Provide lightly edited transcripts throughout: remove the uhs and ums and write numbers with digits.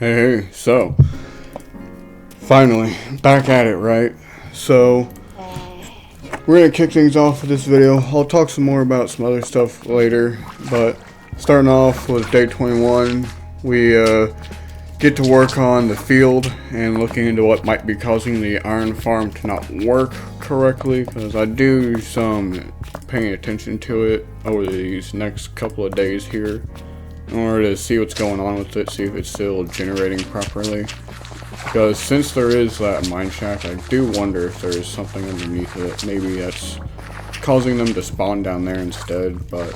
Hey, so finally back at it, right? So we're gonna kick things off with this video. I'll talk some more about some other stuff later, but starting off with day 21, we get to work on the field and looking into what might be causing the iron farm to not work correctly, because I do some paying attention to it over these next couple of days here in order to see what's going on with it, see if it's still generating properly. Because since there is that mine shaft, I do wonder if there is something underneath it. Maybe that's causing them to spawn down there instead. But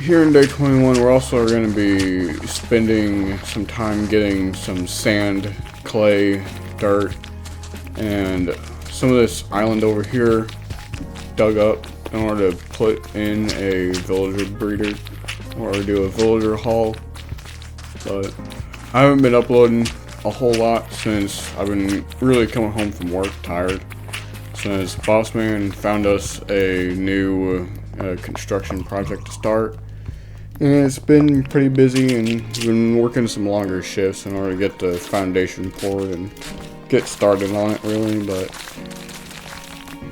here in day 21, we're also going to be spending some time getting some sand, clay, dirt, and some of this island over here dug up in order to put in a villager breeder or do a villager haul. But I haven't been uploading a whole lot since I've been really coming home from work tired, since Bossman found us a new construction project to start, and it's been pretty busy, and we've been working some longer shifts in order to get the foundation poured and get started on it really. But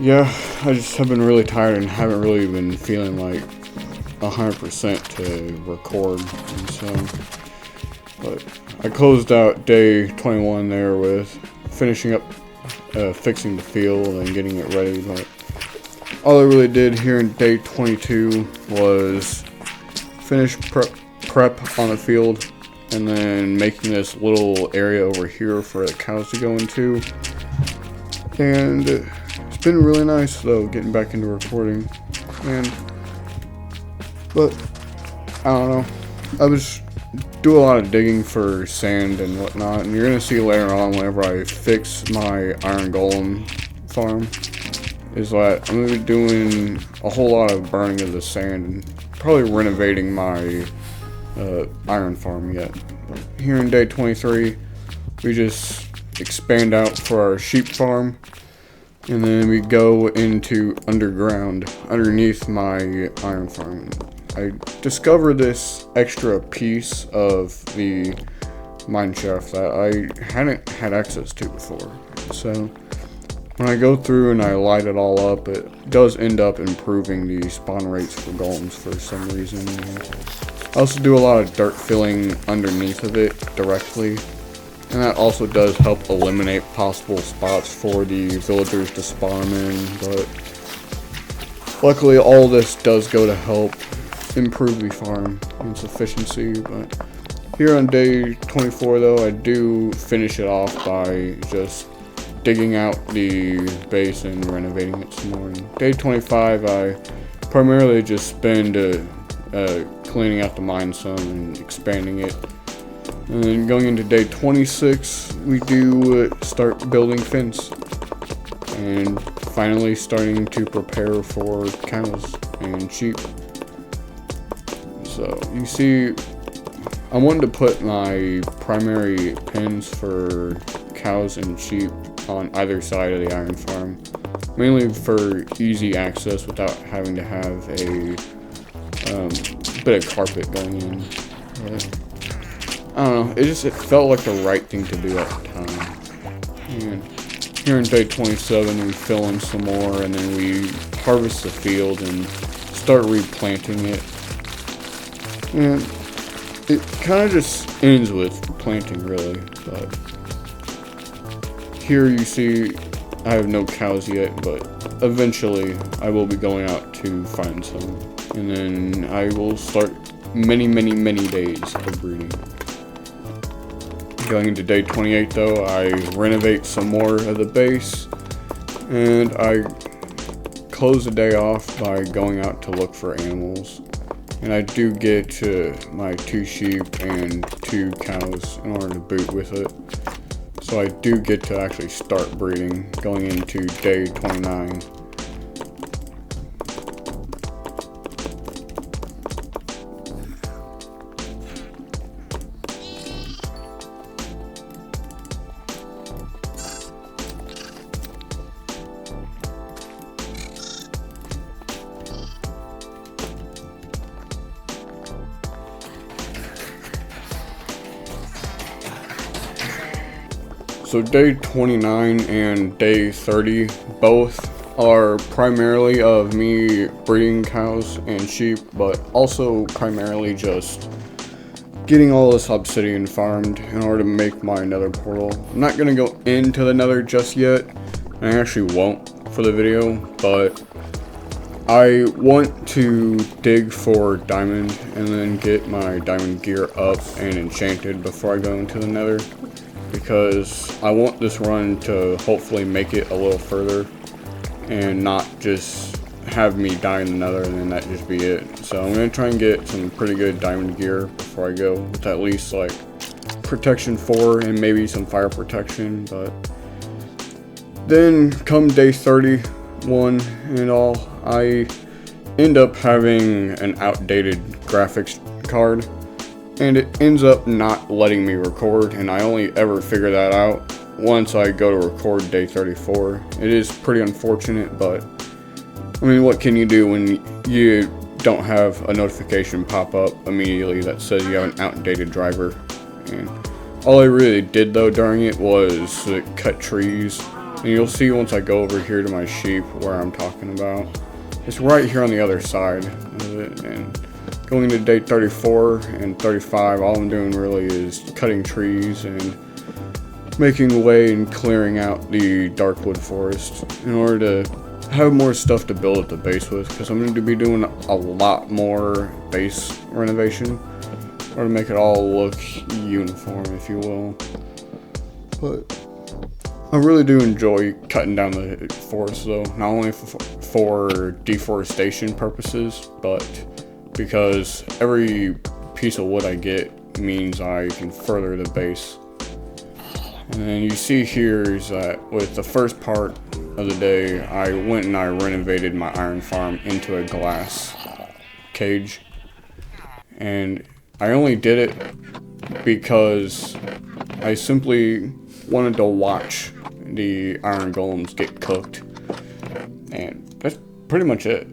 yeah, I just have been really tired and haven't really been feeling like 100% to record, and so, but I closed out day 21 there with finishing up fixing the field and getting it ready. But all I really did here in day 22 was finish prep on the field, and then making this little area over here for the cows to go into. And it's been really nice though, getting back into recording. But I don't know, I was do a lot of digging for sand and whatnot, and you're gonna see later on whenever I fix my iron golem farm is that I'm gonna be doing a whole lot of burning of the sand and probably renovating my iron farm yet. But here in day 23, we just expand out for our sheep farm, and then we go into underground underneath my iron farm. I discovered this extra piece of the mine shaft that I hadn't had access to before. So when I go through and I light it all up, it does end up improving the spawn rates for golems for some reason. I also do a lot of dirt filling underneath of it directly, and that also does help eliminate possible spots for the villagers to spawn in. But luckily all this does go to help improve the farm and its efficiency. But here on day 24 though, I do finish it off by just digging out the base and renovating it some more. And day 25 I primarily just spend cleaning out the mine some and expanding it. And then going into day 26, we do start building fence and finally starting to prepare for cows and sheep. So you see, I wanted to put my primary pens for cows and sheep on either side of the iron farm, mainly for easy access without having to have a bit of carpet going in. But I don't know, it felt like the right thing to do at the time. And here in day 27, we fill in some more, and then we harvest the field and start replanting it. And it kind of just ends with planting really. But here you see I have no cows yet, but eventually I will be going out to find some, and then I will start many days of breeding. Going into day 28 though, I renovate some more of the base, and I close the day off by going out to look for animals. And I do get my 2 sheep and 2 cows in order to boot with it. So I do get to actually start breeding going into day 29. So day 29 and day 30 both are primarily of me breeding cows and sheep, but also primarily just getting all this obsidian farmed in order to make my nether portal. I'm not going to go into the nether just yet. I actually won't for the video, but I want to dig for diamond and then get my diamond gear up and enchanted before I go into the nether, because I want this run to hopefully make it a little further and not just have me die in the nether and then that just be it. So I'm going to try and get some pretty good diamond gear before I go, with at least like protection 4 and maybe some fire protection. But then come day 31 and all, I end up having an outdated graphics card, and it ends up not letting me record, and I only ever figure that out once I go to record day 34. It is pretty unfortunate, but I mean, what can you do when you don't have a notification pop up immediately that says you have an outdated driver? And all I really did though during it was cut trees, and you'll see once I go over here to my sheep where I'm talking about. It's right here on the other side of it, and going into day 34 and 35, all I'm doing really is cutting trees and making way and clearing out the darkwood forest in order to have more stuff to build at the base with, because I'm going to be doing a lot more base renovation in order to make it all look uniform, if you will. But I really do enjoy cutting down the forest though, not only for deforestation purposes, but because every piece of wood I get means I can further the base. And then you see here is that with the first part of the day, I went and I renovated my iron farm into a glass cage. And I only did it because I simply wanted to watch the iron golems get cooked. And that's pretty much it.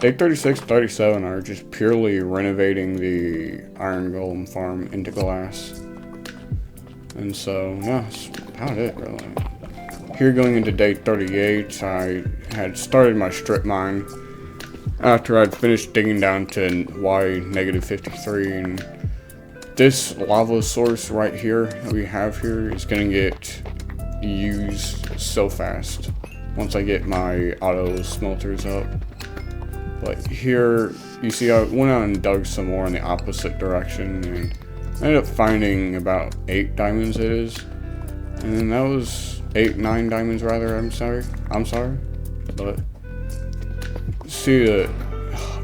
Day 36, 37 are just purely renovating the iron golem farm into glass. And so, yeah, that's about it, really. Here going into day 38, I had started my strip mine after I'd finished digging down to Y-53, and this lava source right here that we have here is going to get used so fast once I get my auto smelters up. But here, you see I went out and dug some more in the opposite direction, and I ended up finding about 8 diamonds it is. And then that was 9 diamonds rather, I'm sorry. But see that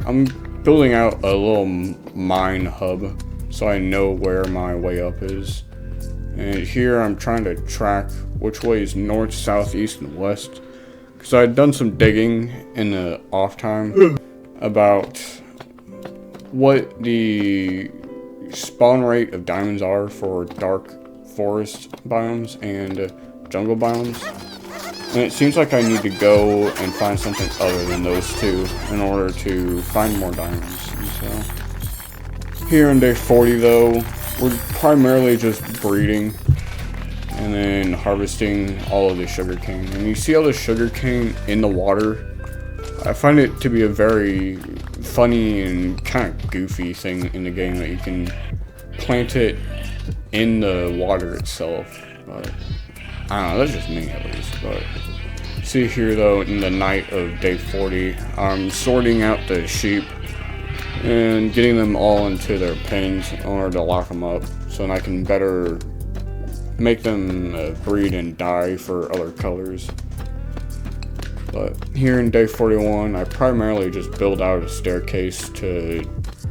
I'm building out a little mine hub so I know where my way up is. And here I'm trying to track which way is north, south, east, and west, because I had done some digging in the off time about what the spawn rate of diamonds are for dark forest biomes and jungle biomes, and it seems like I need to go and find something other than those two in order to find more diamonds. And so here in day 40 though, we're primarily just breeding and then harvesting all of the sugarcane. And you see all the sugarcane in the water. I find it to be a very funny and kind of goofy thing in the game that you can plant it in the water itself. But I don't know, that's just me at least. But see here though, in the night of day 40, I'm sorting out the sheep and getting them all into their pens in order to lock them up, so then I can better make them breed and die for other colors. But here in day 41, I primarily just build out a staircase to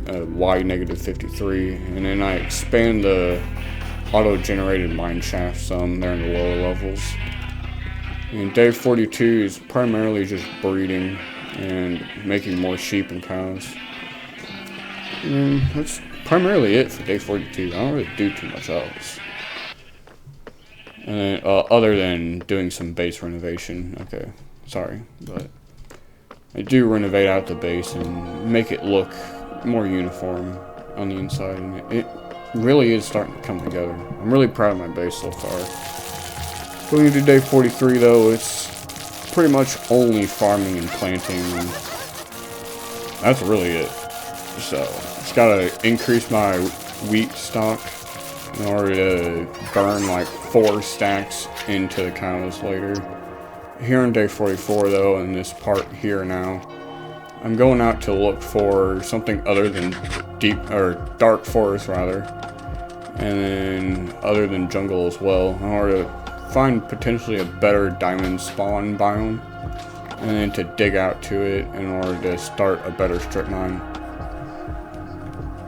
Y-53, and then I expand the auto-generated mine shaft some there in the lower levels. And day 42 is primarily just breeding and making more sheep and cows. And that's primarily it for day 42. I don't really do too much else. And then, other than doing some base renovation. Okay, sorry, but I do renovate out the base and make it look more uniform on the inside, and it really is starting to come together. I'm really proud of my base so far. Going into day 43 though, it's pretty much only farming and planting, and that's really it. So, just gotta increase my wheat stock in order to burn like 4 stacks into the cows later. Here on day 44 though, in this part here now, I'm going out to look for something other than dark forest rather, and then other than jungle as well, in order to find potentially a better diamond spawn biome, and then to dig out to it in order to start a better strip mine.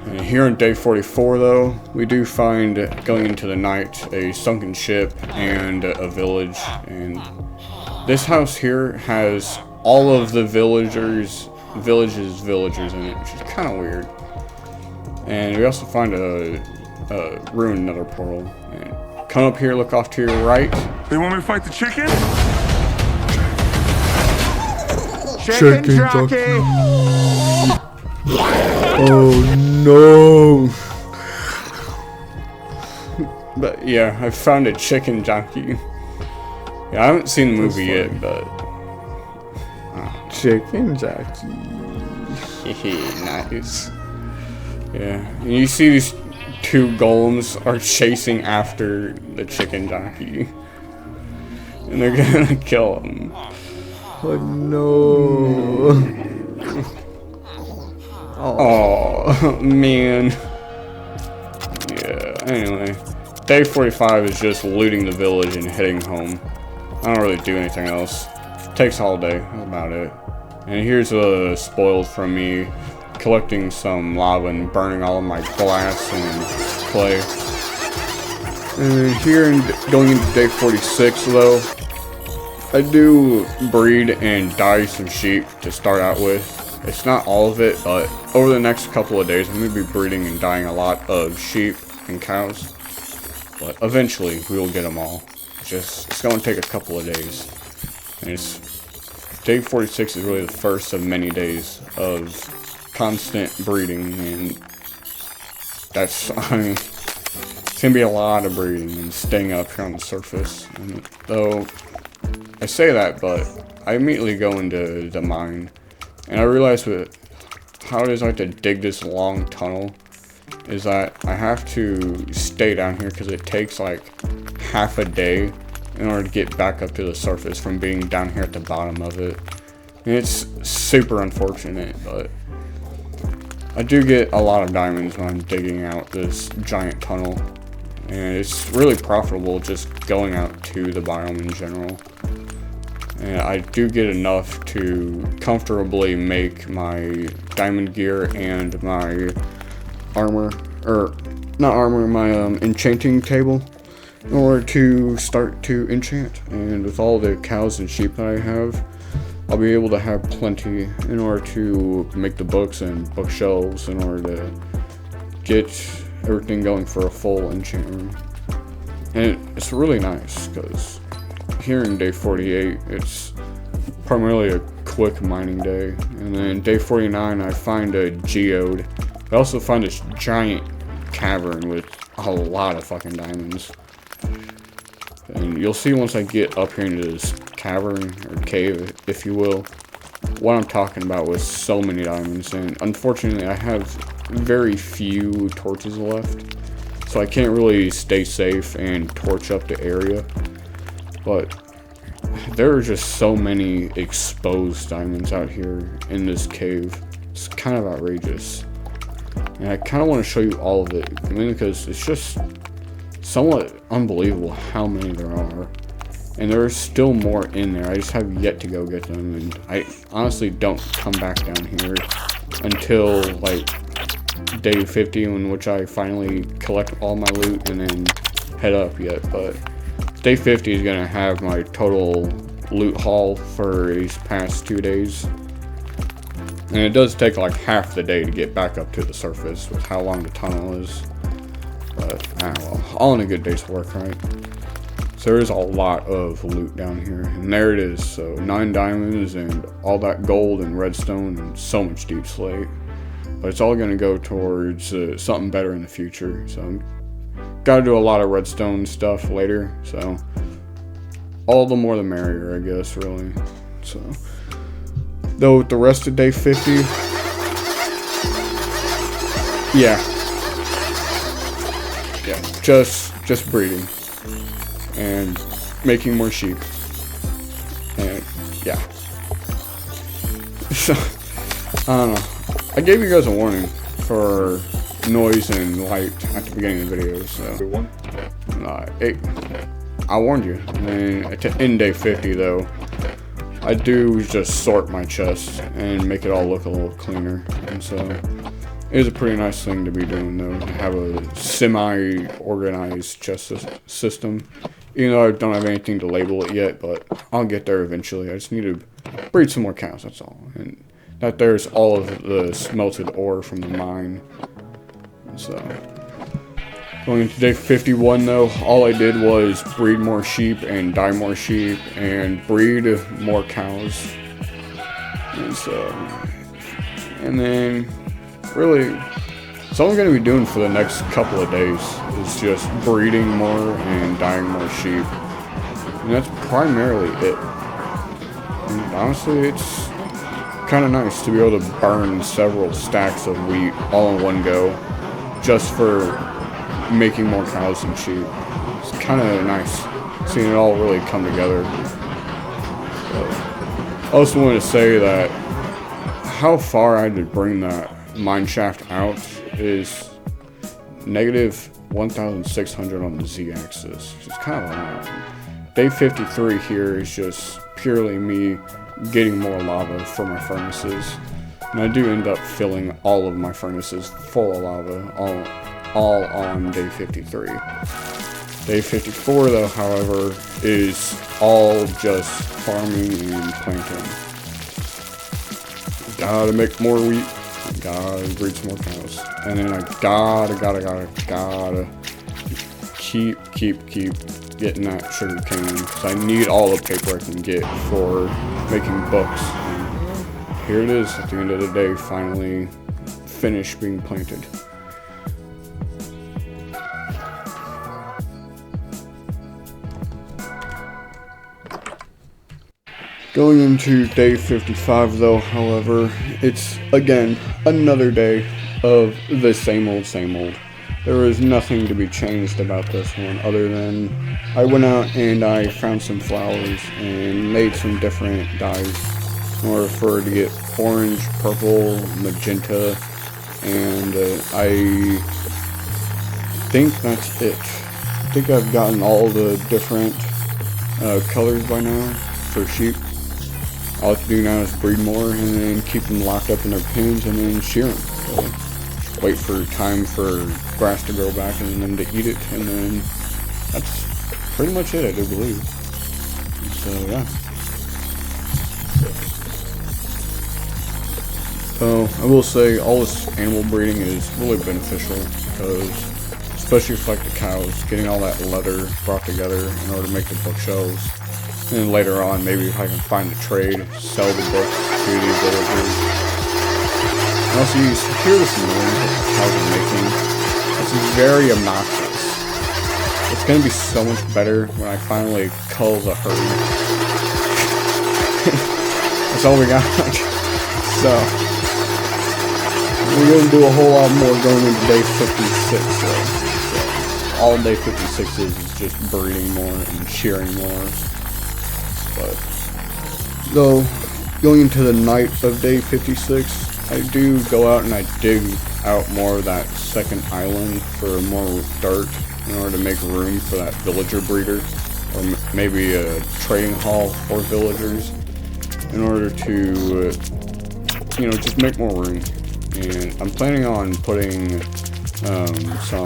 And here on day 44 though, we do find, going into the night, a sunken ship and a village, and this house here has all of the villagers in it, which is kind of weird. And we also find a ruined nether portal. And come up here, look off to your right. They want me to fight the chicken? Chicken jockey! Oh no! But yeah, I found a chicken jockey. Yeah, I haven't seen the movie yet, but chicken jockey. Nice. Yeah, and you see these 2 golems are chasing after the chicken jockey, and they're gonna kill him. Oh no! Oh man. Yeah. Anyway, day 45 is just looting the village and heading home. I don't really do anything else. Takes all day. That's about it. And here's a spoiled from me collecting some lava and burning all of my glass and clay. And then here, going into day 46 though, I do breed and dye some sheep to start out with. It's not all of it, but over the next couple of days I'm going to be breeding and dyeing a lot of sheep and cows. But eventually we will get them all. It's going to take a couple of days. And day 46 is really the first of many days of constant breeding, and that's, I mean, it's going to be a lot of breeding and staying up here on the surface. And though I say that, but I immediately go into the mine, and I realize how it is I have to dig this long tunnel is that I have to stay down here because it takes like half a day in order to get back up to the surface from being down here at the bottom of it. And it's super unfortunate, but I do get a lot of diamonds when I'm digging out this giant tunnel, and it's really profitable just going out to the biome in general. And I do get enough to comfortably make my diamond gear and my armor, or not armor, my enchanting table in order to start to enchant. And with all the cows and sheep that I have, I'll be able to have plenty in order to make the books and bookshelves in order to get everything going for a full enchant room. And it's really nice because here in day 48 it's primarily a quick mining day, and then day 49 I find a geode. I also find this giant cavern with a lot of fucking diamonds. And you'll see once I get up here into this cavern, or cave, if you will, what I'm talking about with so many diamonds. And unfortunately, I have very few torches left, so I can't really stay safe and torch up the area. But there are just so many exposed diamonds out here in this cave. It's kind of outrageous. And I kind of want to show you all of it, mainly because it's just somewhat unbelievable how many there are. And there are still more in there. I just have yet to go get them, and I honestly don't come back down here until like day 50, in which I finally collect all my loot and then head up yet. But day 50 is gonna have my total loot haul for these past 2 days. And it does take like half the day to get back up to the surface with how long the tunnel is. But, well, all in a good day's work, right? So there is a lot of loot down here. And there it is. So 9 diamonds and all that gold and redstone and so much deep slate. but it's all going to go towards something better in the future. So I'm got to do a lot of redstone stuff later, so all the more the merrier, I guess, really. So though with the rest of day 50, yeah, just breeding and making more sheep, and yeah. So I don't know, I gave you guys a warning for noise and light at the beginning of the video, so I warned you. And in day 50 though, I do just sort my chest and make it all look a little cleaner, and so it is a pretty nice thing to be doing though, to have a semi-organized chest system. Even though I don't have anything to label it yet, but I'll get there eventually. I just need to breed some more cows, that's all. And that there's all of the smelted ore from the mine. So going into day 51 though, all I did was breed more sheep and dye more sheep and breed more cows. And so, and then really, so all I'm going to be doing for the next couple of days is just breeding more and dyeing more sheep. And that's primarily it. And honestly, it's kind of nice to be able to burn several stacks of wheat all in one go just for making more cows and sheep. It's kind of nice seeing it all really come together. I also want to say that how far I had to bring that mine shaft out is negative 1,600 on the z-axis, which is kind of a lot. Day 53 here is just purely me getting more lava for my furnaces, and I do end up filling all of my furnaces full of lava all on day 53. Day 54 though, however, is all just farming and planting. Gotta make more wheat, gotta breed some more cows, and then I gotta keep getting that sugar cane, because I need all the paper I can get for making books. And here it is at the end of the day, finally finished being planted. Going into day 55 though, however, it's again another day of the same old. There is nothing to be changed about this one other than I went out and I found some flowers and made some different dyes in order for it to get orange, purple, magenta, and I think that's it. I think I've gotten all the different colors by now for sheep. All I have to do now is breed more and then keep them locked up in their pens and then shear them. So wait for time for grass to grow back and then to eat it, and then that's pretty much it, I do believe. So yeah. So I will say all this animal breeding is really beneficial, because especially for like the cows, getting all that leather brought together in order to make the bookshelves. And then later on, maybe if I can find a trade, sell the books to these villagers. And also, you hear this noise that the cows are making. It's very obnoxious. It's going to be so much better when I finally cull the herd. That's all we got. So, we're going to do a whole lot more going into day 56. So all day 56 is just breeding more and shearing more. But though going into the night of day 56, I do go out and I dig out more of that second island for more dirt in order to make room for that villager breeder, or maybe a trading hall for villagers, in order to just make more room. And I'm planning on putting some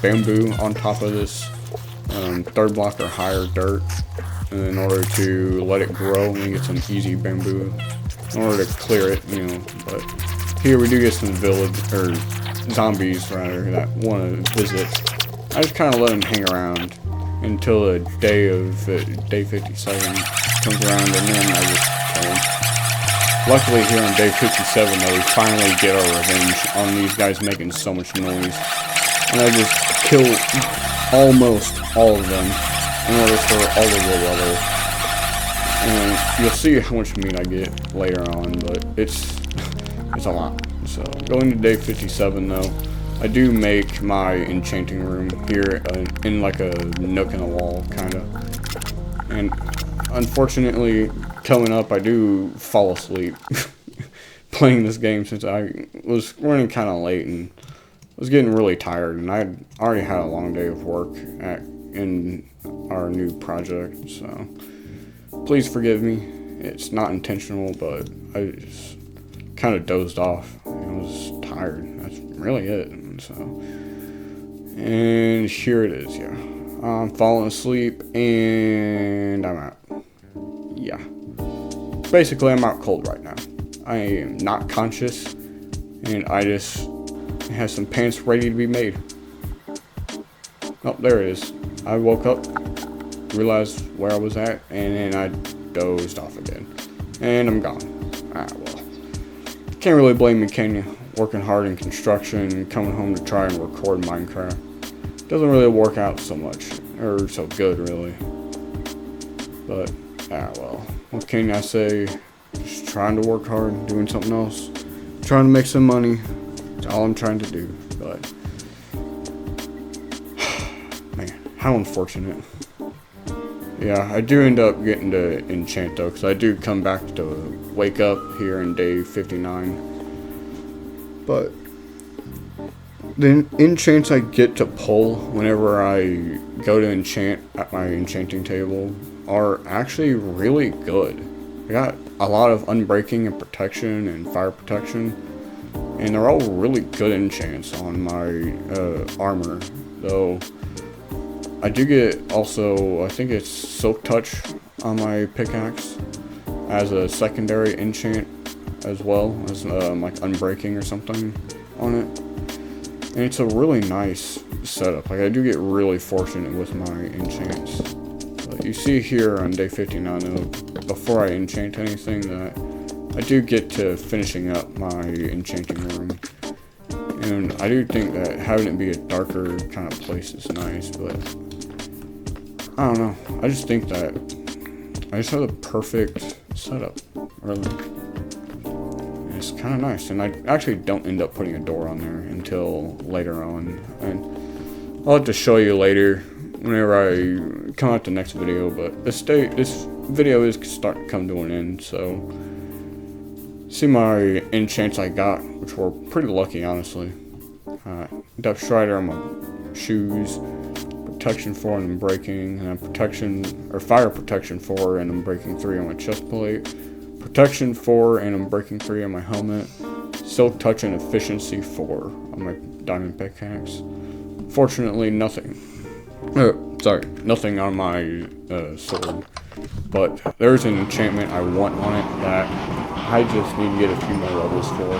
bamboo on top of this third block or higher dirt, in order to let it grow and get some easy bamboo in order to clear it, but here we do get some zombies rather, that want to visit. I just kind of let them hang around until the day of day 57 comes around, and then I just kill them. Luckily here on day 57 though, we finally get our revenge on these guys making so much noise. And I just kill almost all of them in order for all of the level. And you'll see how much meat I get later on, but it's a lot. So going to day 57 though, I do make my enchanting room here in like a nook in the wall kinda. And unfortunately, coming up I do fall asleep playing this game since I was running kinda late and was getting really tired, and I already had a long day of work in our new project, so please forgive me. It's not intentional, but I just kind of dozed off. I was tired. That's really it. So, and here it is. Yeah, I'm falling asleep, and I'm out. Yeah, basically I'm out cold right now. I am not conscious, and I just have some pants ready to be made. Oh, there it is. I woke up, realized where I was at, and then I dozed off again. And I'm gone. Ah, well. Can't really blame me, can you? Working hard in construction and coming home to try and record Minecraft. Doesn't really work out so much. Or so good, really. But, ah, well. What can I say? Just trying to work hard, doing something else. Trying to make some money. That's all I'm trying to do. But, man, how unfortunate. Yeah, I do end up getting to enchant though, because I do come back to wake up here in day 59. But the enchants I get to pull whenever I go to enchant at my enchanting table are actually really good. I got a lot of unbreaking and protection and fire protection, and they're all really good enchants on my armor, though. I do get also, I think it's Silk Touch on my pickaxe as a secondary enchant as well as like Unbreaking or something on it. And it's a really nice setup. Like I do get really fortunate with my enchants. But you see here on day 59 though, before I enchant anything, that I do get to finishing up my enchanting room. And I do think that having it be a darker kind of place is nice, but I don't know. I just think that I just have the perfect setup, really. And it's kind of nice, and I actually don't end up putting a door on there until later on. And I'll have to show you later whenever I come out the next video, but this video is starting to come to an end, so see my enchants I got, which were pretty lucky, honestly. Depth Strider on my shoes, protection 4 and Unbreaking, and fire protection 4 and Unbreaking 3 on my chest plate, protection 4 and Unbreaking 3 on my helmet, Silk Touch and efficiency 4 on my diamond pickaxe. Fortunately, nothing on my sword, but there's an enchantment I want on it that I just need to get a few more levels for.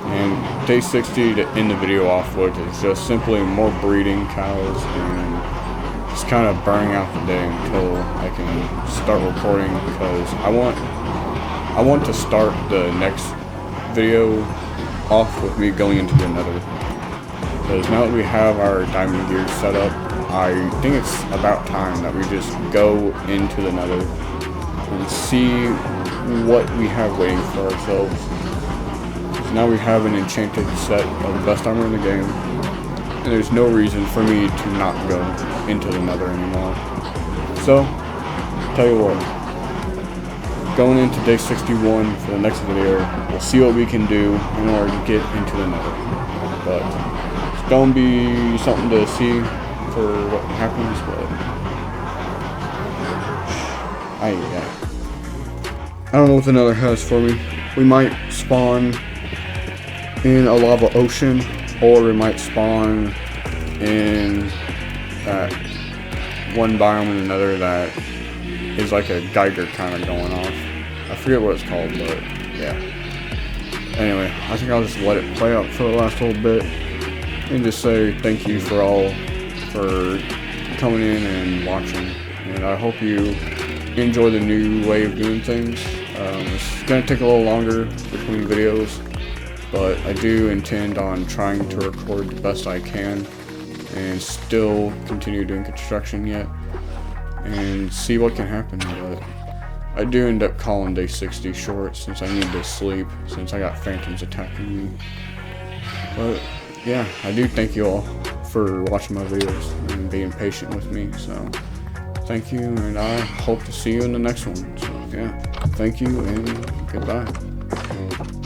And day 60 to end the video off with is just simply more breeding cows and just kind of burning out the day until I can start recording, because I want to start the next video off with me going into the Nether. Because now that we have our diamond gear set up, I think it's about time that we just go into the Nether and see what we have waiting for ourselves. Now we have an enchanted set of the best armor in the game, and there's no reason for me to not go into the Nether anymore. So, tell you what, going into day 61 for the next video, we'll see what we can do in order to get into the Nether. But it's gonna be something to see for what happens, but I don't know what the Nether has for me. We might spawn in a lava ocean, or we might spawn in that one biome in another that is like a Geiger kind of going off. I forget what it's called, but yeah. Anyway, I think I'll just let it play out for the last little bit and just say thank you for all for coming in and watching, and I hope you enjoy the new way of doing things. It's gonna take a little longer between videos, but I do intend on trying to record the best I can and still continue doing construction yet and see what can happen. But I do end up calling day 60 short since I need to sleep, since I got phantoms attacking me. But yeah, I do thank you all for watching my videos and being patient with me. So thank you, and I hope to see you in the next one. So yeah, thank you and goodbye.